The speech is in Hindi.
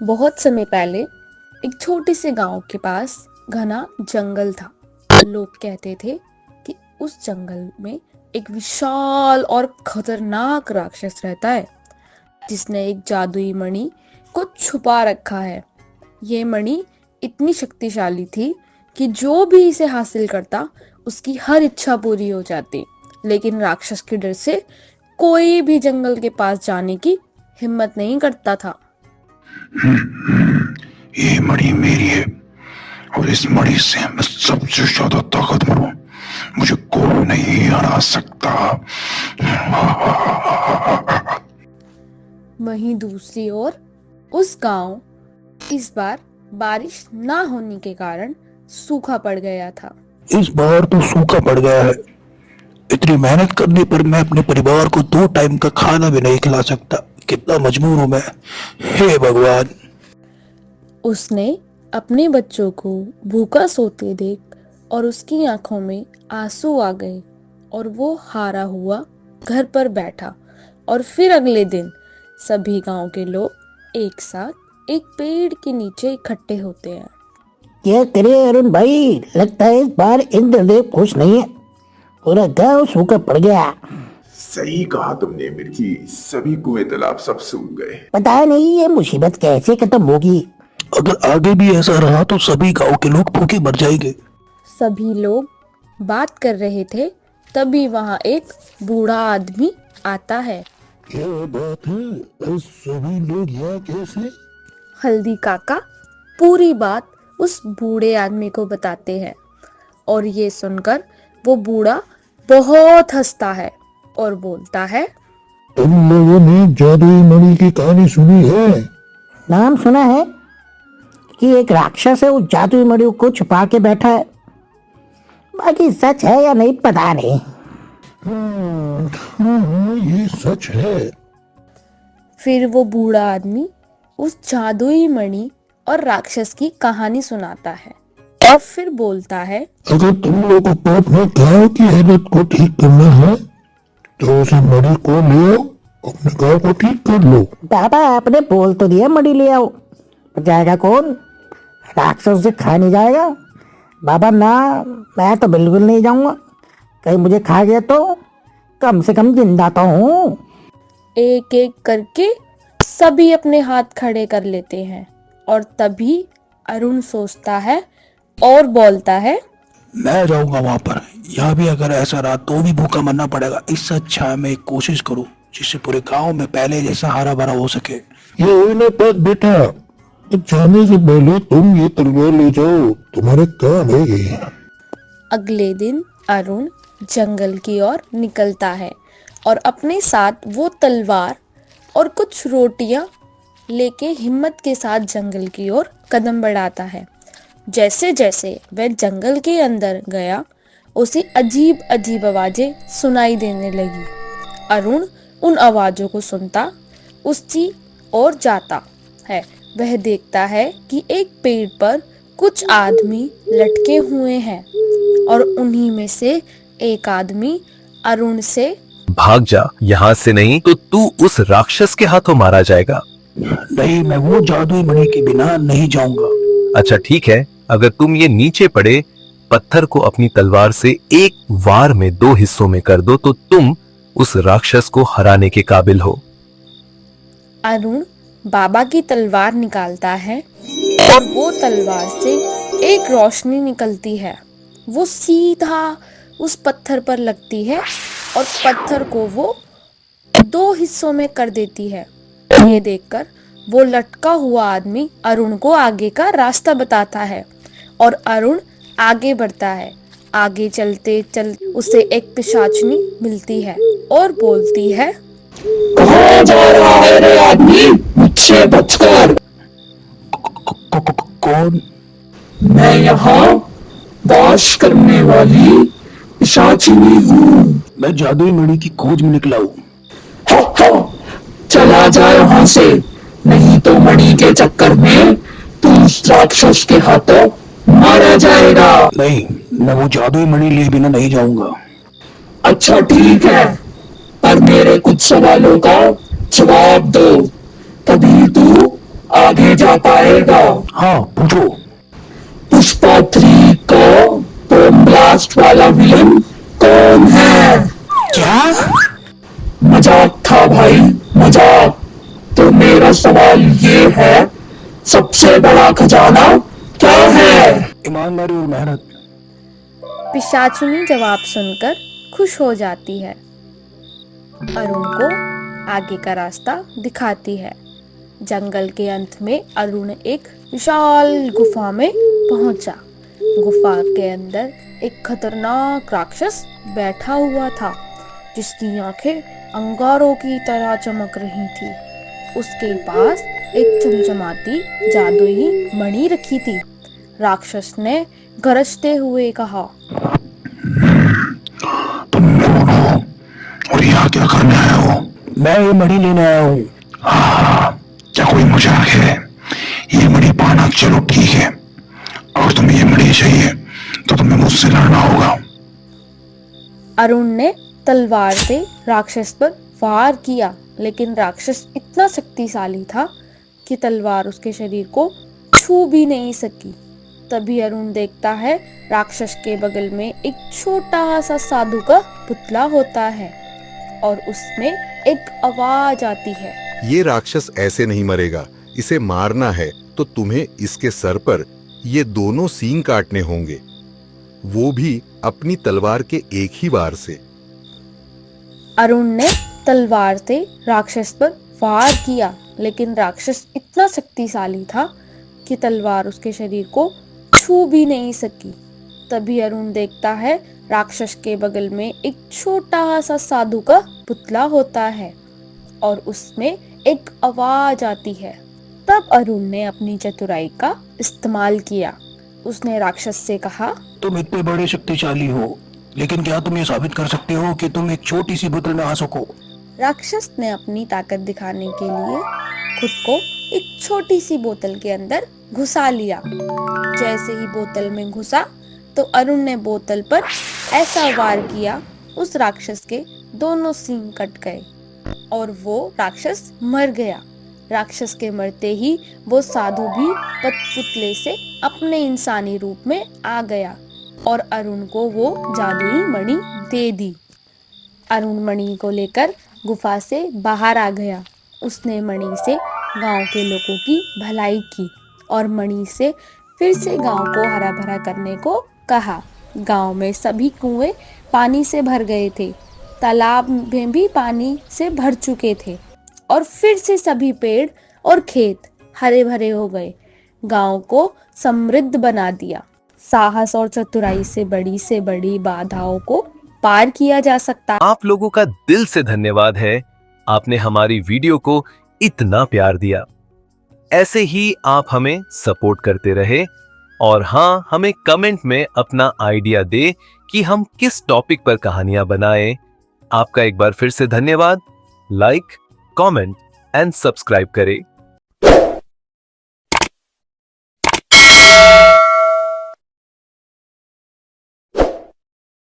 बहुत समय पहले एक छोटे से गांव के पास घना जंगल था। लोग कहते थे कि उस जंगल में एक विशाल और खतरनाक राक्षस रहता है जिसने एक जादुई मणि को छुपा रखा है। ये मणि इतनी शक्तिशाली थी कि जो भी इसे हासिल करता उसकी हर इच्छा पूरी हो जाती, लेकिन राक्षस के डर से कोई भी जंगल के पास जाने की हिम्मत नहीं करता था। ये मणि मेरी है और इस मणि से मैं सबसे ज्यादा ताकतवर हूँ। मुझे कोई नहीं हरा सकता। वहीं दूसरी ओर उस गांव इस बार बारिश ना होने के कारण सूखा पड़ गया था। इस बार तो सूखा पड़ गया है। इतनी मेहनत करने पर मैं अपने परिवार को 2 टाइम का खाना भी नहीं खिला सकता। कितना मजबूर हूँ मैं। हे भगवान। उसने अपने बच्चों को भूखा सोते देख और उसकी आंखों में आंसू आ गए और वो हारा हुआ घर पर बैठा। और फिर अगले दिन सभी गांव के लोग एक साथ एक पेड़ के नीचे इकट्ठे होते हैं। क्या करे अरुण भाई, लगता है इस बार इंद्रदेव खुश नहीं है। पूरा गांव सूखा पड़ गया। सही कहा तुमने मिर्ची, सभी कुएं तालाब सब सूख गए। पता नहीं ये मुसीबत कैसे खत्म होगी। अगर आगे भी ऐसा रहा तो सभी गांव के लोग भूखे मर जाएंगे। सभी लोग बात कर रहे थे, तभी वहां एक बूढ़ा आदमी आता है। क्या बात है, सभी लोग यहाँ कैसे? हल्दी काका पूरी बात उस बूढ़े आदमी को बताते हैं और ये सुनकर वो बूढ़ा बहुत हंसता है और बोलता है, तुम लोगों ने जादुई मणि की कहानी सुनी है? नाम सुना है कि एक राक्षस है, वो जादुई मणि को छुपा के बैठा है। बाकी सच है या नहीं पता नहीं। ये सच है। फिर वो बूढ़ा आदमी उस जादुई मणि और राक्षस की कहानी सुनाता है और फिर बोलता है, अगर तुम लोगों को अपने गांव की हालत को ठीक करना है तो उस मणि को ले आओ, अपने गांव को ठीक कर लो। बाबा आपने बोल तो दिया मणि ले आओ, पर जाएगा कौन? राक्षस से खा नहीं जाएगा। बाबा ना, मैं तो बिल्कुल नहीं जाऊंगा। कहीं मुझे खा गया तो कम से कम जिंदा तो हूँ। एक एक करके सभी अपने हाथ खड़े कर लेते हैं और तभी अरुण सोचता है और बोलता है, मैं जाऊंगा वहां पर। यहाँ भी अगर ऐसा रहा तो भी भूखा मरना पड़ेगा। इससे अच्छा मैं एक कोशिश करूँ जिससे पूरे गांव में पहले जैसा हरा भरा हो सके। ये ना बात बेटा, जाने से पहले तुम ये तलवार ले जाओ, तुम्हारे काम है ये। अगले दिन अरुण जंगल की ओर निकलता है और अपने साथ वो तलवार और कुछ रोटियां लेके हिम्मत के साथ जंगल की ओर कदम बढ़ाता है। जैसे जैसे वह जंगल के अंदर गया, उसे अजीब अजीब आवाजें सुनाई देने लगी। अरुण उन आवाजों को सुनता उसकी ओर जाता है। वह देखता है कि एक पेड़ पर कुछ आदमी लटके हुए हैं और उन्हीं में से एक आदमी अरुण से, भाग जा यहाँ से, नहीं तो तू उस राक्षस के हाथों मारा जाएगा। नहीं, मैं वो जादुई मणि के बिना नहीं जाऊंगा। अच्छा ठीक है, अगर तुम ये नीचे पड़े पत्थर को अपनी तलवार से एक वार में 2 हिस्सों में कर दो तो तुम उस राक्षस को हराने के काबिल हो। अरुण बाबा की तलवार निकालता है और वो तलवार से एक रोशनी निकलती है। वो सीधा उस पत्थर पर लगती है और पत्थर को वो 2 हिस्सों में कर देती है। ये देखकर वो लटका हुआ आदमी अरुण को आगे का रास्ता बताता है और अरुण आगे बढ़ता है। आगे चलते चलते उसे एक पिशाचनी मिलती है और बोलती है, कहाँ जा रहा है रे आदमी, मुझसे बचकर। कौन? मैं यहाँ वास करने वाली पिशाचिनी हूँ। मैं जादुई मणि की खोज में निकला हूँ। चला जा यहाँ से, नहीं तो मणि के चक्कर में तू उस राक्षस के हाथों मारा जाएगा। नहीं, मैं वो जादुई मणि लिए बिना नहीं जाऊंगा। अच्छा ठीक है, पर मेरे कुछ सवालों का जवाब दो, तभी तू आगे जा पाएगा। हाँ पूछो। पुष्पा 3 का बम ब्लास्ट वाला विलन कौन है? क्या? मजाक था भाई, मजाक। तो मेरा सवाल ये है, सबसे बड़ा खजाना क्या है? ईमानदारी और मेहनत। पिशाचुनी जवाब सुनकर खुश हो जाती है। अरुण को आगे का रास्ता दिखाती है। जंगल के अंत में अरुण एक विशाल गुफा में पहुंचा। गुफा के अंदर एक खतरनाक राक्षस बैठा हुआ था, जिसकी आंखें अंगारों की तरह चमक रही थी। उसके पास एक चमचमाती जादुई मणि रखी थी। राक्षस ने गरजते हुए कहा, तुम कौन हो और यहाँ क्या करने आए हो? मैं ये मणि लेने आया हूँ। क्या कोई मजाक है? ये मणि पाना चलो ठीक है, और तुम्हें ये मणि चाहिए तो तुम्हें मुझसे लड़ना होगा। अरुण ने तलवार से राक्षस पर वार किया, लेकिन राक्षस इतना शक्तिशाली था कि तलवार उसके शरीर को छू भी नहीं सकी। तभी अरुण देखता है राक्षस के बगल में एक छोटा सा साधु का पुतला होता है और उसमें एक आवाज आती है, ये राक्षस ऐसे नहीं मरेगा, इसे मारना है तो तुम्हें इसके सर पर ये दोनों सींग काटने होंगे, वो भी अपनी तलवार के एक ही वार से। अरुण ने तलवार से राक्षस पर वार किया, लेकिन राक्षस इतना शक्तिशाली था कि तलवार उसके शरीर को छू भी नहीं सकी। तभी अरुण देखता है राक्षस के बगल में एक छोटा सा साधु का पुतला होता है और उसमें एक आवाज आती है। तब अरुण ने अपनी चतुराई का इस्तेमाल किया। उसने राक्षस से कहा, तुम इतने बड़े शक्तिशाली हो, लेकिन क्या तुम ये साबित कर सकते हो कि तुम एक छोटी सी बोतल में आ सको? राक्षस ने अपनी ताकत दिखाने के लिए खुद को एक छोटी सी बोतल के अंदर घुसा लिया। जैसे ही बोतल में घुसा तो अरुण ने बोतल पर ऐसा वार किया, उस राक्षस के दोनों सींग कट गए और वो राक्षस मर गया। राक्षस के मरते ही वो साधु भी पुतले से अपने इंसानी रूप में आ गया और अरुण को वो जादुई मणि दे दी। अरुण मणि को लेकर गुफा से बाहर आ गया। उसने मणि से गांव के लोगों की भलाई की और मणि से फिर से गांव को हरा भरा करने को कहा। गांव में सभी कुएं पानी से भर गए थे, तालाब में भी पानी से भर चुके थे और फिर से सभी पेड़ और खेत हरे भरे हो गए। गांव को समृद्ध बना दिया। साहस और चतुराई से बड़ी बाधाओं को पार किया जा सकता है। आप लोगों का दिल से धन्यवाद है, आपने हमारी वीडियो को इतना प्यार दिया। ऐसे ही आप हमें सपोर्ट करते रहे और हाँ, हमें कमेंट में अपना आइडिया दे कि हम किस टॉपिक पर कहानियां बनाएं। आपका एक बार फिर से धन्यवाद। लाइक, कमेंट एंड सब्सक्राइब करें।